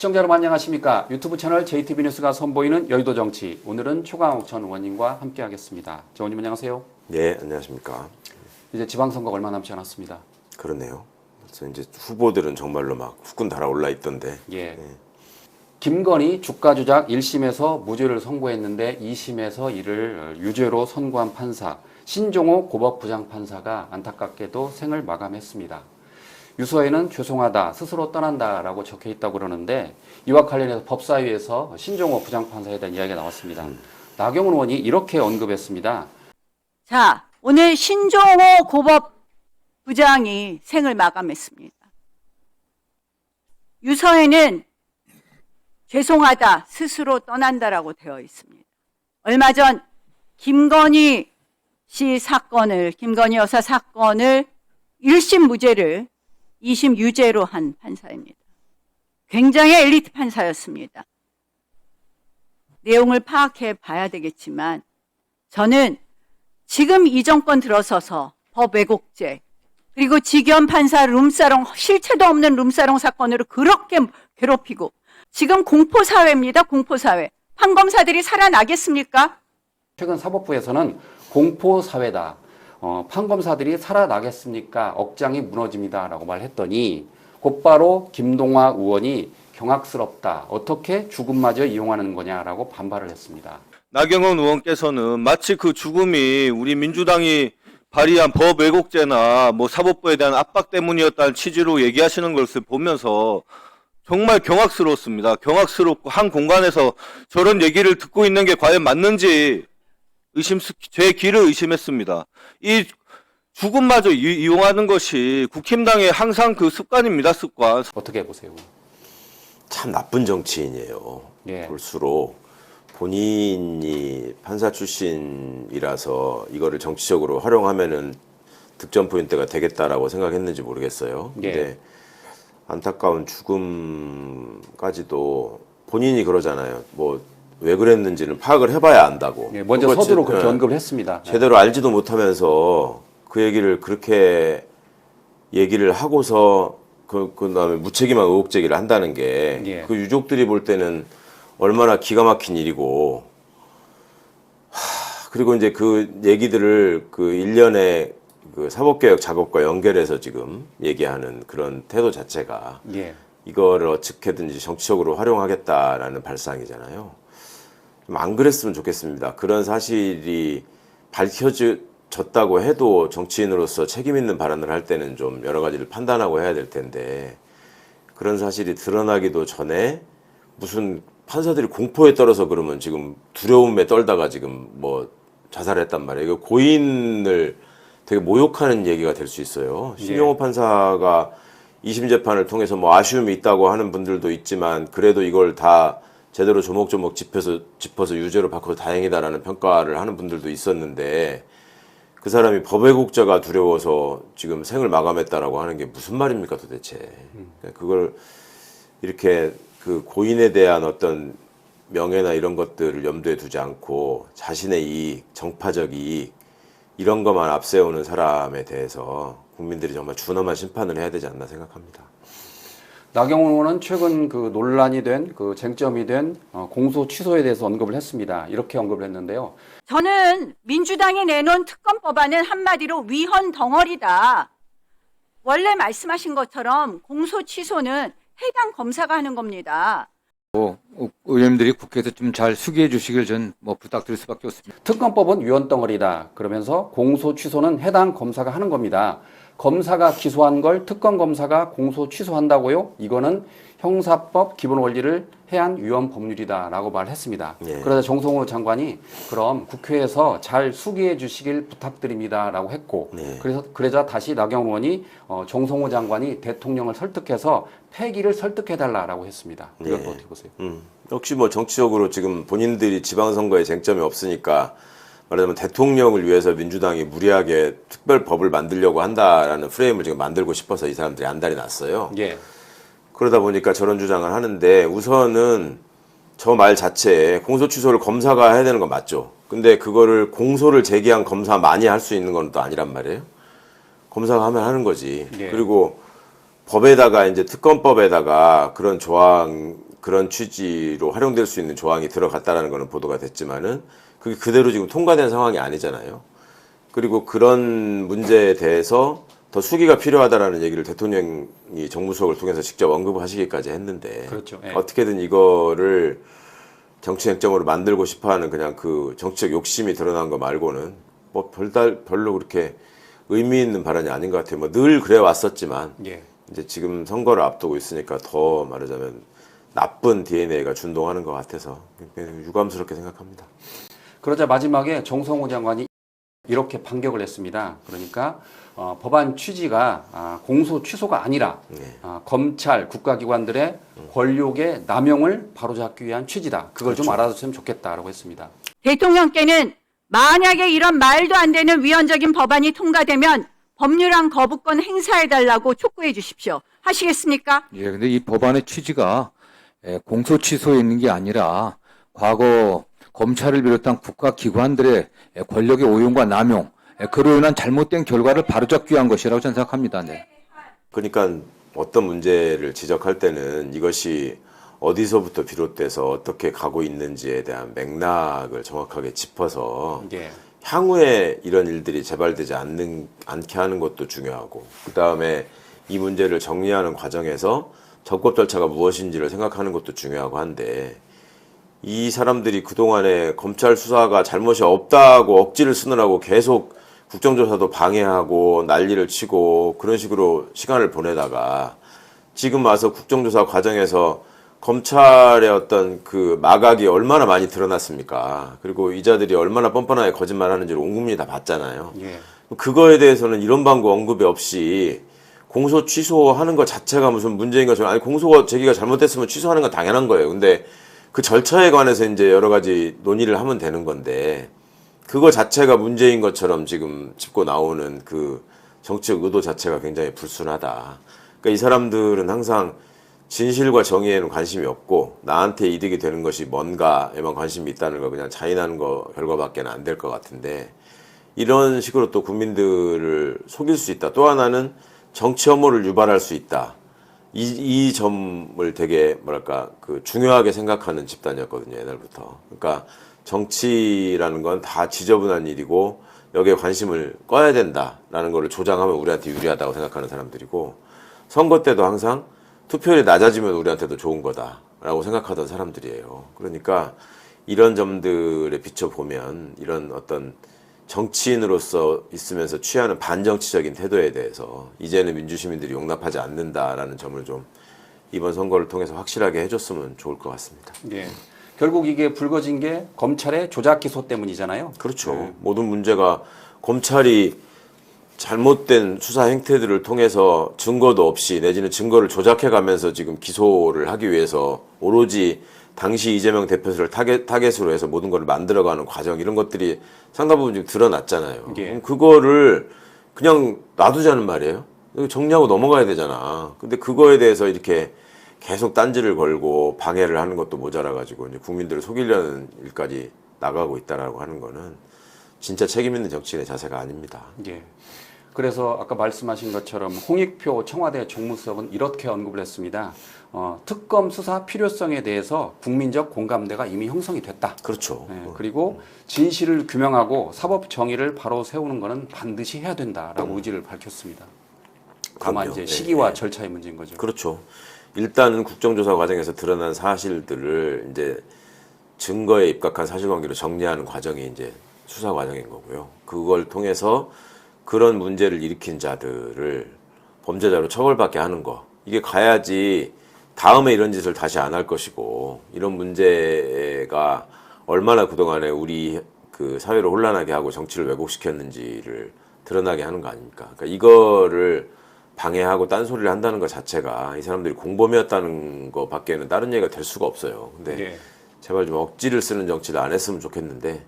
시청자 여러분 안녕하십니까. 유튜브 채널 JTB 뉴스가 선보이는 여의도 정치. 오늘은 최강욱 전 의원님과 함께 하겠습니다. 전 의원님 안녕하세요. 네, 안녕하십니까. 이제 지방선거가 얼마 남지 않았습니다. 그러네요. 그래서 이제 후보들은 정말로 막 후끈 달아올라 있던데. 예. 네. 김건희 주가 조작 1심에서 무죄를 선고했는데 2심에서 이를 유죄로 선고한 판사 신종호 고법부장판사가 안타깝게도 생을 마감했습니다. 유서에는 죄송하다, 스스로 떠난다라고 적혀 있다고 그러는데 이와 관련해서 법사위에서 신종호 부장판사에 대한 이야기가 나왔습니다. 나경원 의원이 이렇게 언급했습니다. 자, 오늘 신종호 고법부장이 생을 마감했습니다. 유서에는 죄송하다, 스스로 떠난다라고 되어 있습니다. 얼마 전 김건희 씨 사건을, 김건희 여사 사건을 1심 무죄를 2심 유죄로 한 판사입니다. 굉장히 엘리트 판사였습니다. 내용을 파악해 봐야 되겠지만 저는 지금 이 정권 들어서서 법 왜곡죄 그리고 직연 판사 룸사롱 실체도 없는 룸사롱 사건으로 그렇게 괴롭히고 지금 공포사회입니다. 공포사회. 판검사들이 살아나겠습니까? 최근 사법부에서는 공포사회다. 판검사들이 살아나겠습니까? 억장이 무너집니다라고 말했더니 곧바로 김동화 의원이 경악스럽다. 어떻게 죽음마저 이용하는 거냐라고 반발을 했습니다. 나경원 의원께서는 마치 그 죽음이 우리 민주당이 발의한 법 왜곡죄나 사법부에 대한 압박 때문이었다는 취지로 얘기하시는 것을 보면서 정말 경악스럽습니다. 경악스럽고 한 공간에서 저런 얘기를 듣고 있는 게 과연 맞는지 제 귀를 의심했습니다. 이 죽음마저 이용하는 것이 국힘당의 항상 그 습관입니다. 습관. 어떻게 보세요? 참 나쁜 정치인이에요. 예. 볼수록 본인이 판사 출신이라서 이거를 정치적으로 활용하면은 득점 포인트가 되겠다라고 생각했는지 모르겠어요. 예. 근데 안타까운 죽음까지도 본인이 그러잖아요. 왜 그랬는지는 파악을 해봐야 안다고. 예, 먼저 그거 서두로 그렇게 언급을 했습니다. 제대로 알지도 못하면서 그 얘기를 그렇게 얘기를 하고서 그다음에 무책임한 의혹 제기를 한다는 게 예. 그 유족들이 볼 때는 얼마나 기가 막힌 일이고 그리고 이제 그 얘기들을 그 일련의 그 사법개혁 작업과 연결해서 지금 얘기하는 그런 태도 자체가 예. 이거를 어떻게든지 정치적으로 활용하겠다라는 발상이잖아요. 좀 안 그랬으면 좋겠습니다. 그런 사실이 밝혀졌다고 해도 정치인으로서 책임 있는 발언을 할 때는 좀 여러 가지를 판단하고 해야 될 텐데 그런 사실이 드러나기도 전에 무슨 판사들이 공포에 떨어서 그러면 지금 두려움에 떨다가 지금 자살했단 말이에요. 이거 고인을 되게 모욕하는 얘기가 될 수 있어요. 신종호 판사가 2심 재판을 통해서 아쉬움이 있다고 하는 분들도 있지만 그래도 이걸 다 제대로 조목조목 짚어서 유죄로 바꿔서 다행이다라는 평가를 하는 분들도 있었는데 그 사람이 법 왜곡죄가 두려워서 지금 생을 마감했다라고 하는 게 무슨 말입니까 도대체. 그걸 이렇게 그 고인에 대한 어떤 명예나 이런 것들을 염두에 두지 않고 자신의 이익, 정파적 이익 이런 것만 앞세우는 사람에 대해서 국민들이 정말 준엄한 심판을 해야 되지 않나 생각합니다. 나경원 의원은 최근 그 논란이 된 그 쟁점이 된 공소 취소에 대해서 언급을 했습니다. 이렇게 언급을 했는데요. 저는 민주당이 내놓은 특검 법안은 한마디로 위헌 덩어리다. 원래 말씀하신 것처럼 공소 취소는 해당 검사가 하는 겁니다. 의원님들이 국회에서 좀 잘 수기해 주시길 전 부탁드릴 수밖에 없습니다. 특검법은 위헌 덩어리다. 그러면서 공소 취소는 해당 검사가 하는 겁니다. 검사가 기소한 걸 특검 검사가 공소 취소한다고요? 이거는 형사법 기본 원리를 해한 위헌 법률이다라고 말했습니다. 예. 그러자 정성호 장관이 그럼 국회에서 잘 수기해 주시길 부탁드립니다라고 했고 네. 그러자 다시 나경원 의원이 정성호 장관이 대통령을 설득해서 폐기를 설득해달라라고 했습니다. 이걸 네. 어떻게 보세요? 역시 정치적으로 지금 본인들이 지방선거에 쟁점이 없으니까 말하자면 대통령을 위해서 민주당이 무리하게 특별법을 만들려고 한다라는 프레임을 지금 만들고 싶어서 이 사람들이 안달이 났어요. 예. 그러다 보니까 저런 주장을 하는데 우선은 저 말 자체에 공소 취소를 검사가 해야 되는 건 맞죠. 근데 그거를 공소를 제기한 검사만이 할 수 있는 건 또 아니란 말이에요. 검사가 하면 하는 거지. 예. 그리고 법에다가 이제 특검법에다가 그런 조항 그런 취지로 활용될 수 있는 조항이 들어갔다라는 거는 보도가 됐지만은 그게 그대로 지금 통과된 상황이 아니잖아요. 그리고 그런 문제에 대해서 더 수기가 필요하다라는 얘기를 대통령이 정무수석을 통해서 직접 언급하시기까지 했는데 그렇죠. 예. 어떻게든 이거를 정치 쟁점으로 만들고 싶어하는 그냥 그 정치적 욕심이 드러난 거 말고는 뭐 별로 그렇게 의미 있는 발언이 아닌 것 같아요. 뭐 늘 그래 왔었지만 예. 이제 지금 선거를 앞두고 있으니까 더 말하자면 나쁜 DNA가 준동하는 것 같아서 유감스럽게 생각합니다. 그러자 마지막에 정성호 장관이 이렇게 반격을 했습니다. 그러니까 법안 취지가 공소 취소가 아니라 검찰, 국가기관들의 권력의 남용을 바로잡기 위한 취지다. 그걸 좀 알아줬으면 좋겠다라고 했습니다. 대통령께는 만약에 이런 말도 안 되는 위헌적인 법안이 통과되면 법률안 거부권 행사해달라고 촉구해 주십시오. 하시겠습니까? 예, 근데 이 법안의 취지가 공소 취소에 있는 게 아니라 과거 검찰을 비롯한 국가기관들의 권력의 오용과 남용, 그로 인한 잘못된 결과를 바로잡기 위한 것이라고 저는 생각합니다. 네. 그러니까 어떤 문제를 지적할 때는 이것이 어디서부터 비롯돼서 어떻게 가고 있는지에 대한 맥락을 정확하게 짚어서 예. 향후에 이런 일들이 재발되지 않게 하는 것도 중요하고 그 다음에 이 문제를 정리하는 과정에서 적법 절차가 무엇인지를 생각하는 것도 중요하고 한데 이 사람들이 그동안에 검찰 수사가 잘못이 없다고 억지를 쓰느라고 계속 국정조사도 방해하고 난리를 치고 그런 식으로 시간을 보내다가 지금 와서 국정조사 과정에서 검찰의 어떤 그 마각이 얼마나 많이 드러났습니까? 그리고 이자들이 얼마나 뻔뻔하게 거짓말하는지를 온 국민이 다 봤잖아요. 예. 그거에 대해서는 이런 방구 언급이 없이 공소 취소하는 것 자체가 무슨 문제인 것처럼 아니 공소 제기가 잘못됐으면 취소하는 건 당연한 거예요. 근데 그 절차에 관해서 이제 여러 가지 논의를 하면 되는 건데 그거 자체가 문제인 것처럼 지금 짚고 나오는 그 정치적 의도 자체가 굉장히 불순하다. 그러니까 이 사람들은 항상 진실과 정의에는 관심이 없고 나한테 이득이 되는 것이 뭔가에만 관심이 있다는 거 그냥 자인하는 거 결과밖에 안 될 것 같은데 이런 식으로 또 국민들을 속일 수 있다. 또 하나는 정치 혐오를 유발할 수 있다. 이 점을 되게 뭐랄까 그 중요하게 생각하는 집단이었거든요. 옛날부터. 그러니까 정치라는 건 다 지저분한 일이고 여기에 관심을 꺼야 된다라는 거를 조장하면 우리한테 유리하다고 생각하는 사람들이고 선거 때도 항상 투표율이 낮아지면 우리한테도 좋은 거다라고 생각하던 사람들이에요. 그러니까 이런 점들에 비춰보면 이런 어떤 정치인으로서 있으면서 취하는 반정치적인 태도에 대해서 이제는 민주시민들이 용납하지 않는다라는 점을 좀 이번 선거를 통해서 확실하게 해줬으면 좋을 것 같습니다. 예. 결국 이게 불거진 게 검찰의 조작 기소 때문이잖아요. 그렇죠. 네. 모든 문제가 검찰이 잘못된 수사 행태들을 통해서 증거도 없이 내지는 증거를 조작해가면서 지금 기소를 하기 위해서 오로지 당시 이재명 대표를 타겟으로 해서 모든 걸 만들어가는 과정 이런 것들이 상당 부분 지금 드러났잖아요. 예. 그럼 그거를 그냥 놔두자는 말이에요. 정리하고 넘어가야 되잖아. 근데 그거에 대해서 이렇게 계속 딴지를 걸고 방해를 하는 것도 모자라가지고 이제 국민들을 속이려는 일까지 나가고 있다라고 하는 거는 진짜 책임 있는 정치인의 자세가 아닙니다. 예. 그래서 아까 말씀하신 것처럼 홍익표 청와대 정무수석은 이렇게 언급을 했습니다. 특검 수사 필요성에 대해서 국민적 공감대가 이미 형성이 됐다. 그렇죠. 예, 그리고 진실을 규명하고 사법 정의를 바로 세우는 것은 반드시 해야 된다라고 의지를 밝혔습니다. 다만 그럼요. 이제 예, 시기와 예. 절차의 문제인 거죠. 그렇죠. 일단은 국정조사 과정에서 드러난 사실들을 이제 증거에 입각한 사실관계로 정리하는 과정이 이제 수사 과정인 거고요. 그걸 통해서 그런 문제를 일으킨 자들을 범죄자로 처벌받게 하는 거. 이게 가야지 다음에 이런 짓을 다시 안 할 것이고 이런 문제가 얼마나 그동안에 우리 그 사회를 혼란하게 하고 정치를 왜곡시켰는지를 드러나게 하는 거 아닙니까? 그러니까 이거를 방해하고 딴소리를 한다는 것 자체가 이 사람들이 공범이었다는 것밖에는 다른 얘기가 될 수가 없어요. 근데 예. 제발 좀 억지를 쓰는 정치를 안 했으면 좋겠는데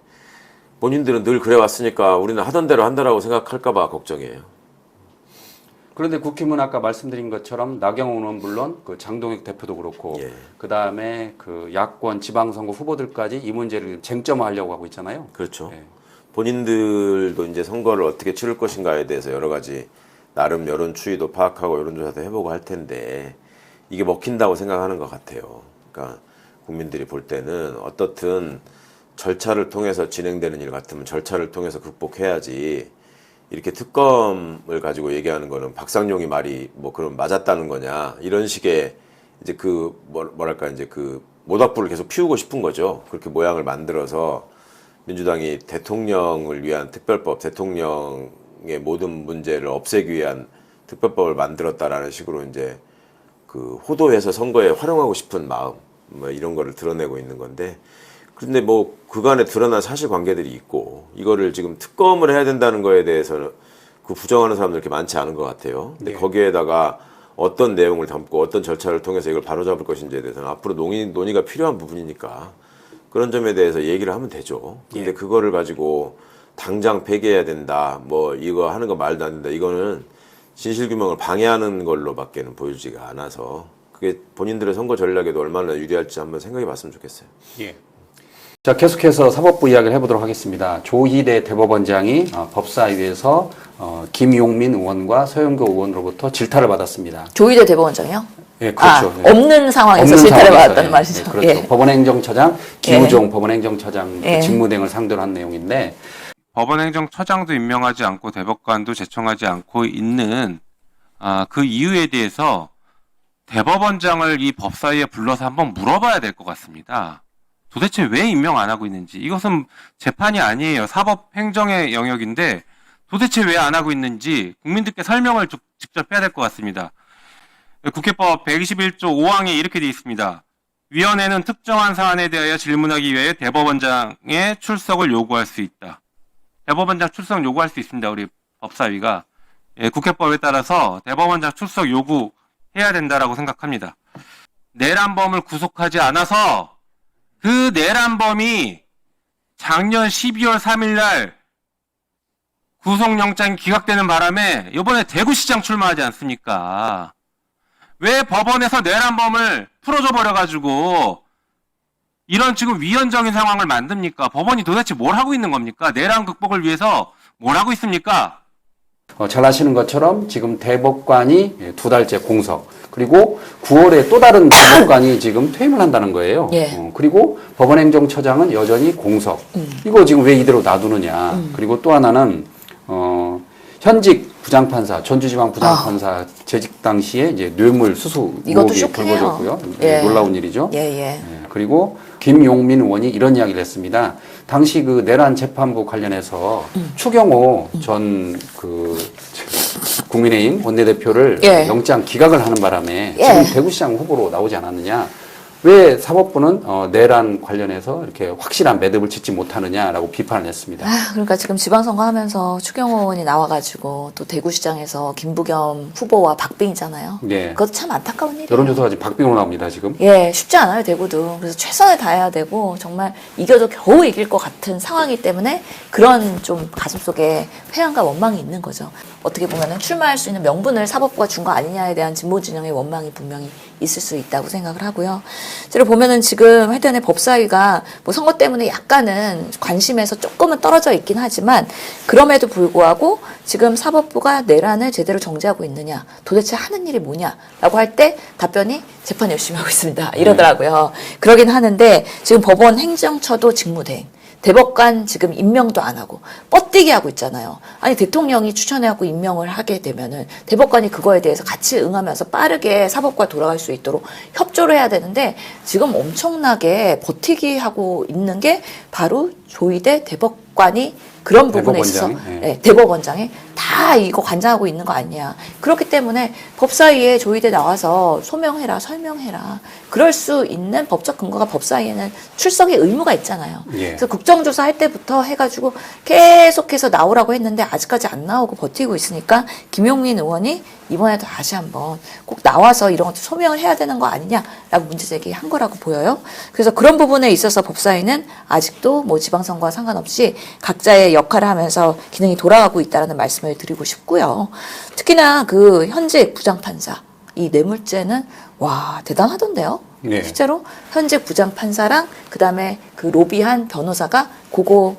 본인들은 늘 그래왔으니까 우리는 하던 대로 한다라고 생각할까 봐 걱정이에요. 그런데 국힘은 아까 말씀드린 것처럼 나경원 의원 물론 그 장동혁 대표도 그렇고 예. 그 다음에 그 야권 지방선거 후보들까지 이 문제를 쟁점화하려고 하고 있잖아요. 그렇죠. 예. 본인들도 이제 선거를 어떻게 치를 것인가에 대해서 여러 가지 나름 여론 추이도 파악하고 여론조사도 해보고 할 텐데 이게 먹힌다고 생각하는 것 같아요. 그러니까 국민들이 볼 때는 어떻든 절차를 통해서 진행되는 일 같으면 절차를 통해서 극복해야지 이렇게 특검을 가지고 얘기하는 거는 박상용이 말이 뭐 그럼 맞았다는 거냐 이런 식의 이제 그 뭐랄까 이제 그 모닥불을 계속 피우고 싶은 거죠. 그렇게 모양을 만들어서 민주당이 대통령을 위한 특별법, 대통령의 모든 문제를 없애기 위한 특별법을 만들었다라는 식으로 이제 그 호도해서 선거에 활용하고 싶은 마음 뭐 이런 거를 드러내고 있는 건데 그런데 뭐 그간에 드러난 사실관계들이 있고 이거를 지금 특검을 해야 된다는 거에 대해서는 그 부정하는 사람들 이렇게 많지 않은 것 같아요. 근데 거기에다가 어떤 내용을 담고 어떤 절차를 통해서 이걸 바로잡을 것인지에 대해서는 앞으로 논의가 필요한 부분이니까 그런 점에 대해서 얘기를 하면 되죠. 근데 그거를 가지고 당장 폐기해야 된다, 뭐 이거 하는 거 말도 안 된다. 이거는 진실규명을 방해하는 걸로밖에는 보이지가 않아서 그게 본인들의 선거 전략에도 얼마나 유리할지 한번 생각해 봤으면 좋겠어요. 예. 자, 계속해서 사법부 이야기를 해보도록 하겠습니다. 조희대 대법원장이 법사위에서 김용민 의원과 서영교 의원으로부터 질타를 받았습니다. 조희대 대법원장이요? 예, 그렇죠. 예. 없는 상황에서 없는 질타를 상황에서, 받았다는 예, 말이죠. 예, 그렇죠. 예. 법원행정처장 기우종 법원행정처장 그 예. 직무대행을 상대로 한 내용인데 법원행정처장도 임명하지 않고 대법관도 제청하지 않고 있는 그 이유에 대해서 대법원장을 이 법사위에 불러서 한번 물어봐야 될 것 같습니다. 도대체 왜 임명 안 하고 있는지. 이것은 재판이 아니에요. 사법행정의 영역인데 도대체 왜 안 하고 있는지 국민들께 설명을 직접 해야 될 것 같습니다. 국회법 121조 5항에 이렇게 되어 있습니다. 위원회는 특정한 사안에 대하여 질문하기 위해 대법원장의 출석을 요구할 수 있다. 대법원장 출석 요구할 수 있습니다. 우리 법사위가. 국회법에 따라서 대법원장 출석 요구해야 된다라고 생각합니다. 내란범을 구속하지 않아서 그 내란범이 작년 12월 3일 날 구속영장이 기각되는 바람에 이번에 대구시장 출마하지 않습니까? 왜 법원에서 내란범을 풀어줘 버려가지고 이런 지금 위헌적인 상황을 만듭니까? 법원이 도대체 뭘 하고 있는 겁니까? 내란 극복을 위해서 뭘 하고 있습니까? 잘 아시는 것처럼 지금 대법관이 2달째 공석 그리고 9월에 또 다른 대법관이 지금 퇴임을 한다는 거예요. 예. 그리고 법원행정처장은 여전히 공석. 이거 지금 왜 이대로 놔두느냐. 그리고 또 하나는 현직 부장판사, 전주지방 부장판사 재직 당시에 이제 뇌물 수수 이것도 의혹이 쇼크네요. 불거졌고요. 예. 놀라운 일이죠. 예. 그리고 김용민 의원이 이런 이야기를 했습니다. 당시 그 내란 재판부 관련해서 추경호 전 국민의힘 원내대표를 예. 영장 기각을 하는 바람에 예. 지금 대구시장 후보로 나오지 않았느냐. 왜 사법부는 내란 관련해서 이렇게 확실한 매듭을 짓지 못하느냐라고 비판을 했습니다. 그러니까 지금 지방선거 하면서 추경호 의원이 나와가지고 또 대구시장에서 김부겸 후보와 박빙이잖아요. 예. 그것도 참 안타까운 일이에요. 여론조사가 지금 박빙으로 나옵니다, 지금. 예, 쉽지 않아요, 대구도. 그래서 최선을 다해야 되고, 정말 이겨도 겨우 이길 것 같은 상황이기 때문에 그런 좀 가슴속에 회한과 원망이 있는 거죠. 어떻게 보면은 출마할 수 있는 명분을 사법부가 준 거 아니냐에 대한 진보 진영의 원망이 분명히 있을 수 있다고 생각을 하고요. 제가 보면은 지금 하여튼에 법사위가 뭐 선거 때문에 약간은 관심에서 조금은 떨어져 있긴 하지만 그럼에도 불구하고 지금 사법부가 내란을 제대로 정지하고 있느냐, 도대체 하는 일이 뭐냐라고 할 때 답변이 재판 열심히 하고 있습니다. 이러더라고요. 그러긴 하는데 지금 법원 행정처도 직무대행. 대법관 지금 임명도 안 하고 뻗대기 하고 있잖아요. 아니 대통령이 추천해갖고 임명을 하게 되면은 대법관이 그거에 대해서 같이 응하면서 빠르게 사법과 돌아갈 수 있도록 협조를 해야 되는데 지금 엄청나게 버티기 하고 있는 게 바로 조희대 대법관이 그런 부분에 있어서 대법원장이 다 이거 관장하고 있는 거 아니냐. 그렇기 때문에 법사위에 조희대 나와서 소명해라, 설명해라. 그럴 수 있는 법적 근거가 법사위에는 출석의 의무가 있잖아요. 예. 그래서 국정조사 할 때부터 해가지고 계속해서 나오라고 했는데 아직까지 안 나오고 버티고 있으니까 김용민 의원이 이번에도 다시 한번 꼭 나와서 이런 것도 소명을 해야 되는 거 아니냐라고 문제 제기한 거라고 보여요. 그래서 그런 부분에 있어서 법사위는 아직도 뭐 지방선거와 상관없이 각자의 역할을 하면서 기능이 돌아가고 있다는 말씀을 드리고 싶고요. 특히나 그 현직 부장판사 이 뇌물죄는 와 대단하던데요. 네. 실제로 현직 부장판사랑 그다음에 그 로비한 변호사가 고교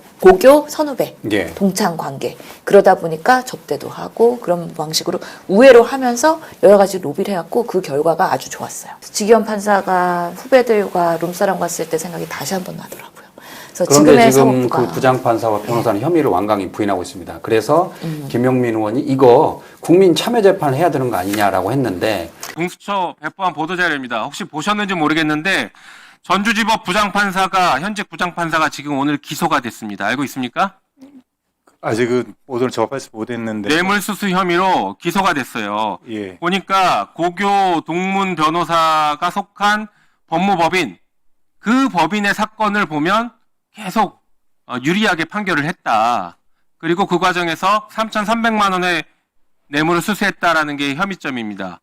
선후배 예. 동창 관계 그러다 보니까 접대도 하고 그런 방식으로 우회로 하면서 여러 가지 로비를 해왔고 그 결과가 아주 좋았어요. 지기현 판사가 후배들과 룸사롱 갔을 때 생각이 다시 한번 나더라고요. 그래서 그런데 지금의 지금 사법부가 그 부장판사와 변호사는 혐의를 완강히 부인하고 있습니다. 그래서 김용민 의원이 이거 국민 참여 재판을 해야 되는 거 아니냐라고 했는데 공수처 배포한 보도자료입니다. 혹시 보셨는지 모르겠는데 전주지법 부장판사가 현직 부장판사가 지금 오늘 기소가 됐습니다. 알고 있습니까? 아직은 오늘 접해서 못했는데. 뇌물수수 혐의로 기소가 됐어요. 예. 보니까 고교 동문 변호사가 속한 법무법인 그 법인의 사건을 보면 계속 유리하게 판결을 했다. 그리고 그 과정에서 3,300만 원의 뇌물을 수수했다라는 게 혐의점입니다.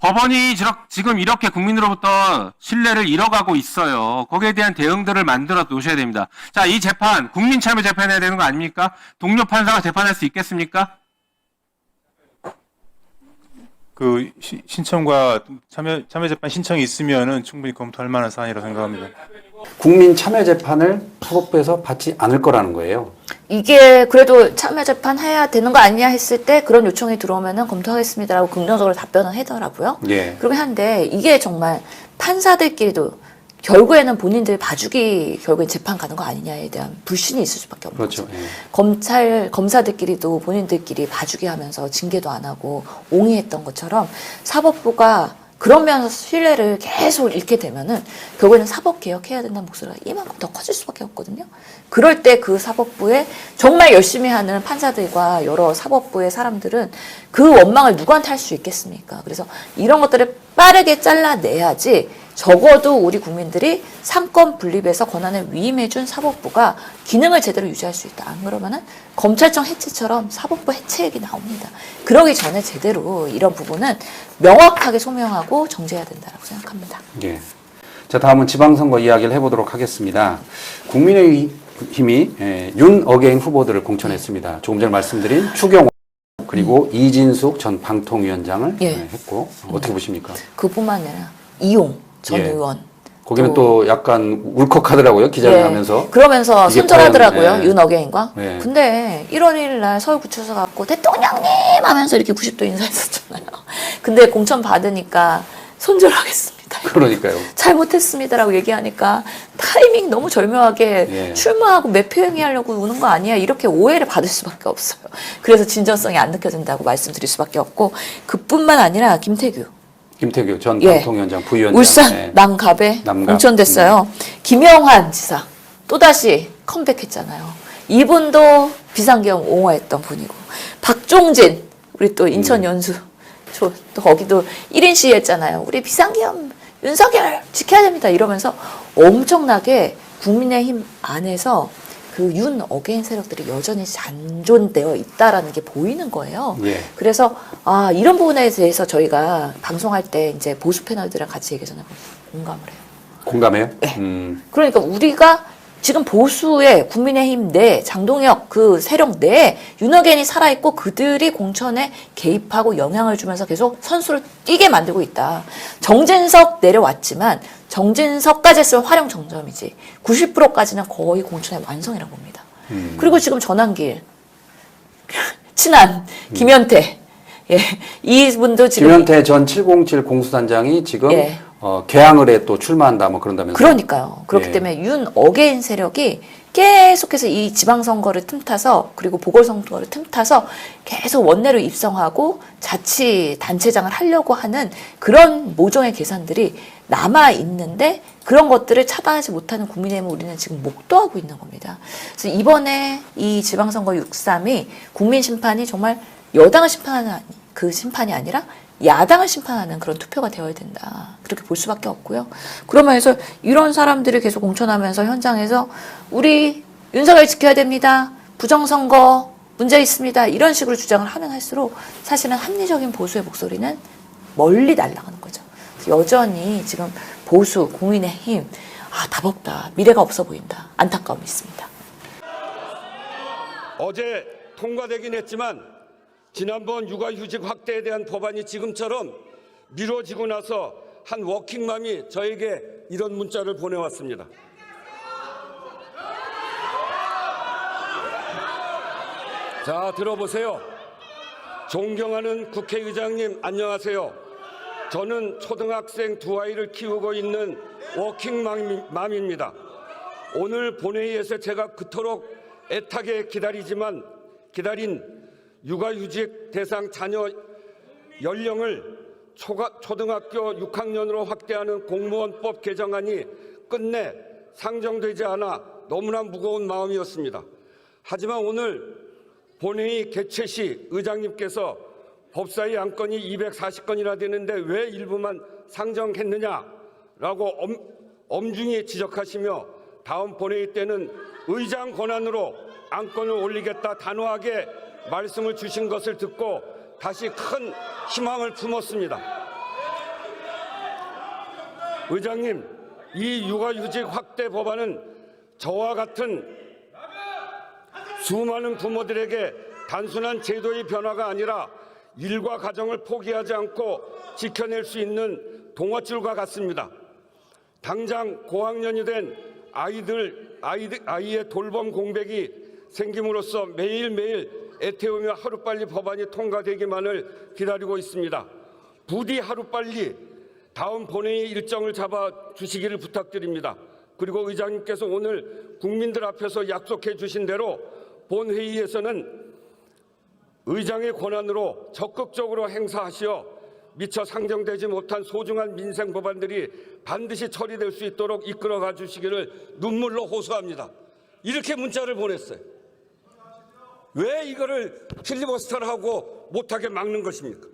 법원이 지금 이렇게 국민으로부터 신뢰를 잃어가고 있어요. 거기에 대한 대응들을 만들어 놓으셔야 됩니다. 자, 이 재판, 국민 참여 재판해야 되는 거 아닙니까? 동료 판사가 재판할 수 있겠습니까? 그 신청과 참여재판 신청이 있으면은 충분히 검토할 만한 사안이라고 생각합니다. 국민 참여 재판을 사법부에서 받지 않을 거라는 거예요. 이게 그래도 참여재판 해야 되는 거 아니냐 했을 때 그런 요청이 들어오면은 검토하겠습니다라고 긍정적으로 답변을 하더라고요. 예. 그러긴 한데 이게 정말 판사들끼리도 결국에는 본인들 봐주기 결국엔 재판 가는 거 아니냐에 대한 불신이 있을 수밖에 없는 그렇죠. 거죠. 예. 검사들끼리도 본인들끼리 봐주기 하면서 징계도 안 하고 옹의했던 것처럼 사법부가 그러면서 신뢰를 계속 잃게 되면은 결국에는 사법개혁해야 된다는 목소리가 이만큼 더 커질 수밖에 없거든요. 그럴 때 그 사법부에 정말 열심히 하는 판사들과 여러 사법부의 사람들은 그 원망을 누구한테 할 수 있겠습니까? 그래서 이런 것들을 빠르게 잘라내야지 적어도 우리 국민들이 삼권 분립에서 권한을 위임해준 사법부가 기능을 제대로 유지할 수 있다. 안 그러면은 검찰청 해체처럼 사법부 해체 얘기 나옵니다. 그러기 전에 제대로 이런 부분은 명확하게 소명하고 정제해야 된다고 생각합니다. 예. 자, 다음은 지방선거 이야기를 해보도록 하겠습니다. 국민의힘이 윤 어게인 후보들을 공천했습니다. 조금 전에 말씀드린 추경호 그리고 이진숙 전 방통위원장을 예. 했고 어떻게 보십니까? 그뿐만 아니라 이용 전 예. 의원. 거기는 또 약간 울컥하더라고요. 기자를 하면서. 그러면서 이게 손절하더라고요. 과연, 예. 윤 어게인과. 예. 근데 1월 1일 날 서울구치소 갖고 대통령님 하면서 이렇게 90도 인사했었잖아요. 근데 공천 받으니까 손절하겠습니다. 그러니까요. 잘못했습니다라고 얘기하니까 타이밍 너무 절묘하게 예. 출마하고 매표행위 하려고 우는 거 아니야 이렇게 오해를 받을 수밖에 없어요. 그래서 진정성이 안 느껴진다고 말씀드릴 수밖에 없고 그뿐만 아니라 김태규 전 예. 방통위원장, 부위원장. 울산 예. 남갑에 남갑. 공천됐어요. 김영환 지사 또다시 컴백했잖아요. 이분도 비상계엄 옹호했던 분이고 박종진 우리 또 인천 연수 또 거기도 1인 시위했잖아요. 우리 비상계엄 윤석열 지켜야 됩니다 이러면서 엄청나게 국민의힘 안에서 그 윤 어게인 세력들이 여전히 잔존되어 있다라는 게 보이는 거예요. 예. 그래서 이런 부분에 대해서 저희가 방송할 때 이제 보수 패널들이랑 같이 얘기하잖아요. 공감을 해요. 공감해요? 네. 그러니까 우리가 지금 보수의 국민의힘 내 장동혁 그 세력 내에 윤어겐이 살아있고 그들이 공천에 개입하고 영향을 주면서 계속 선수를 뛰게 만들고 있다. 정진석 내려왔지만 정진석까지 했으면 활용 정점이지 90%까지는 거의 공천의 완성이라고 봅니다. 그리고 지금 전환길 친한 김현태 이분도 지금 김현태 전 707 공수단장이 지금 예. 개항을 해 또 출마한다 뭐 그런다면서. 그러니까요. 그렇기 예. 때문에 윤 어게인 세력이 계속해서 이 지방선거를 틈타서 그리고 보궐선거를 틈타서 계속 원내로 입성하고 자치단체장을 하려고 하는 그런 모종의 계산들이 남아있는데 그런 것들을 차단하지 못하는 국민의힘을 우리는 지금 목도하고 있는 겁니다. 그래서 이번에 이 지방선거 6.3이 국민 심판이 정말 여당을 심판하는 그 심판이 아니라 야당을 심판하는 그런 투표가 되어야 된다. 그렇게 볼 수밖에 없고요. 그러면서 이런 사람들이 계속 공천하면서 현장에서 우리 윤석열 지켜야 됩니다. 부정선거 문제 있습니다. 이런 식으로 주장을 하면 할수록 사실은 합리적인 보수의 목소리는 멀리 날아가는 거죠. 여전히 지금 보수, 국민의힘 답 없다. 미래가 없어 보인다. 안타까움이 있습니다. 어제 통과되긴 했지만 지난번 육아휴직 확대에 대한 법안이 지금처럼 미뤄지고 나서 한 워킹맘이 저에게 이런 문자를 보내왔습니다. 자, 들어보세요. 존경하는 국회의장님, 안녕하세요. 저는 초등학생 두 아이를 키우고 있는 워킹맘입니다. 오늘 본회의에서 제가 그토록 애타게 기다린 육아휴직 대상 자녀 연령을 초등학교 6학년으로 확대하는 공무원법 개정안이 끝내 상정되지 않아 너무나 무거운 마음이었습니다. 하지만 오늘 본회의 개최 시 의장님께서 법사위 안건이 240건이나 되는데 왜 일부만 상정했느냐라고 엄중히 지적하시며 다음 본회의 때는 의장 권한으로 안건을 올리겠다 단호하게 말씀을 주신 것을 듣고 다시 큰 희망을 품었습니다. 의장님, 이 육아휴직 확대 법안은 저와 같은 수많은 부모들에게 단순한 제도의 변화가 아니라 일과 가정을 포기하지 않고 지켜낼 수 있는 동아줄과 같습니다. 당장 고학년이 된 아이의 돌봄 공백이 생김으로써 매일매일 애태우며 하루빨리 법안이 통과되기만을 기다리고 있습니다. 부디 하루빨리 다음 본회의 일정을 잡아주시기를 부탁드립니다. 그리고 의장님께서 오늘 국민들 앞에서 약속해 주신 대로 본회의에서는 의장의 권한으로 적극적으로 행사하시어 미처 상정되지 못한 소중한 민생 법안들이 반드시 처리될 수 있도록 이끌어가 주시기를 눈물로 호소합니다. 이렇게 문자를 보냈어요. 왜 이거를 필리버스터를 하고 못하게 막는 것입니까?